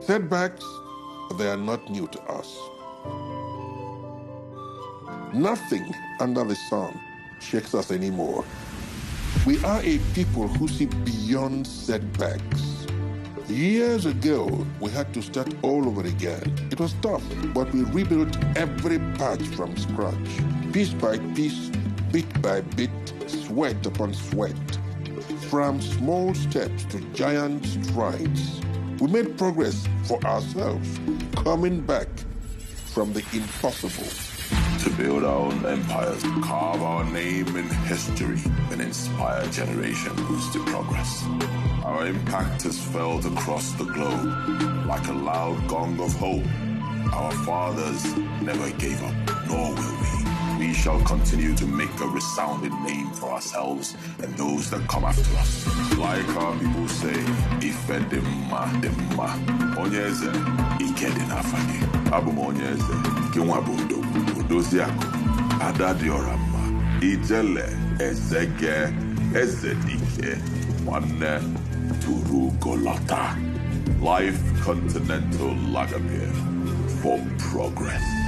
Setbacks, they are not new to us. Nothing under the sun shakes us anymore. We are a people who see beyond setbacks. Years ago, we had to start all over again. It was tough, but we rebuilt every patch from scratch. Piece by piece, bit by bit, sweat upon sweat. From small steps to giant strides, we made progress for ourselves, coming back from the impossible. To build our own empires, carve our name in history, and inspire generations to progress. Our impact is felt across the globe like a loud gong of hope. Our fathers never gave up, nor will we. We shall continue to make a resounding name for ourselves and those that come after us. Like our people say, Ife demma, onyeze, ike di nafanye. Abum onyeze, kiwa bundo, udosiako, adadi orama, ijele, ezege, ezedike, wane, turu golata. Life Continental Lager Beer for progress.